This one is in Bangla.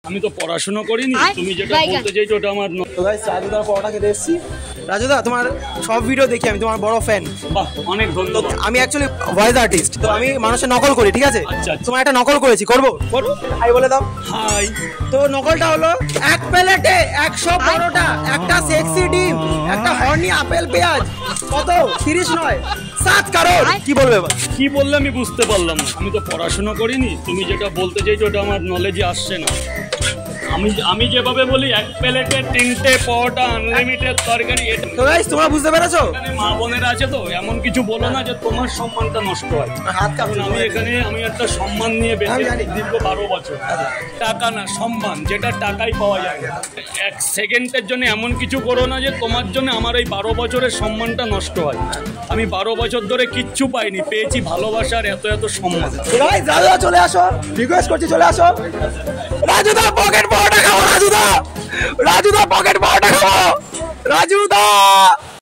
আমি তো পড়াশোনা করিনি, তুমি যেটা বলতে চাইছো ওটা আমার তো গাইস রাজুদার পরোটা খেতে এসেছি। রাজুদা তোমার সব ভিডিও দেখি, আমি তোমার বড় ফ্যান। বাহ, অনেক ধন্যবাদ। আমি অ্যাকচুয়ালি ভয়েস আর্টিস্ট, তো আমি মানুষের নকল করি, ঠিক আছে? আচ্ছা, আচ্ছা। তোমার একটা নকল করেছি, করবো? হাই বলে দাও। হাই। তো নকলটা হলো এক প্লেটে 100 পরোটা, একটা সেক্সি ডিম, একটা হর্নি আপেল পেঁয়াজ, কত 30 নয় 7 কারণ। কি বলবে এবার? কি বললে আমি বুঝতে পারলাম না। আমি তো পড়াশোনা করিনি, তুমি যেটা বলতে চাইছো ওটা আমার নলেজে আসছে না। আমি যেভাবে বলি এক প্লেটে 3টে পরোটা, আনলিমিটেড তরকারি, এটা তো গাইস তোমরা বুঝতে পেরেছো? এখানে মা বোনেরা আছে, তো এমন কিছু বলো না যে তোমার সম্মানটা নষ্ট হয়। হাত কাঁপছে। আমি একটা সম্মান নিয়ে বেঁচে আছি দীর্ঘ 12 বছর। টাকা না, সম্মান, যেটা টাকায় পাওয়া যায় না। এক সেকেন্ডের জন্য এমন কিছু করো না যে তোমার জন্য আমার এই 12 বছরের সম্মানটা নষ্ট হয়। আমি 12 বছর ধরে কিচ্ছু পাইনি, পেয়েছি ভালোবাসার এত এত সম্মান। গাইস রাজুদা চলে আসো, রিকোয়েস্ট করছি চলে আসো। রাজুদা পকেট পরোটা খাও, রাজুদা পকেট পরোটা খাও, রাজুদা।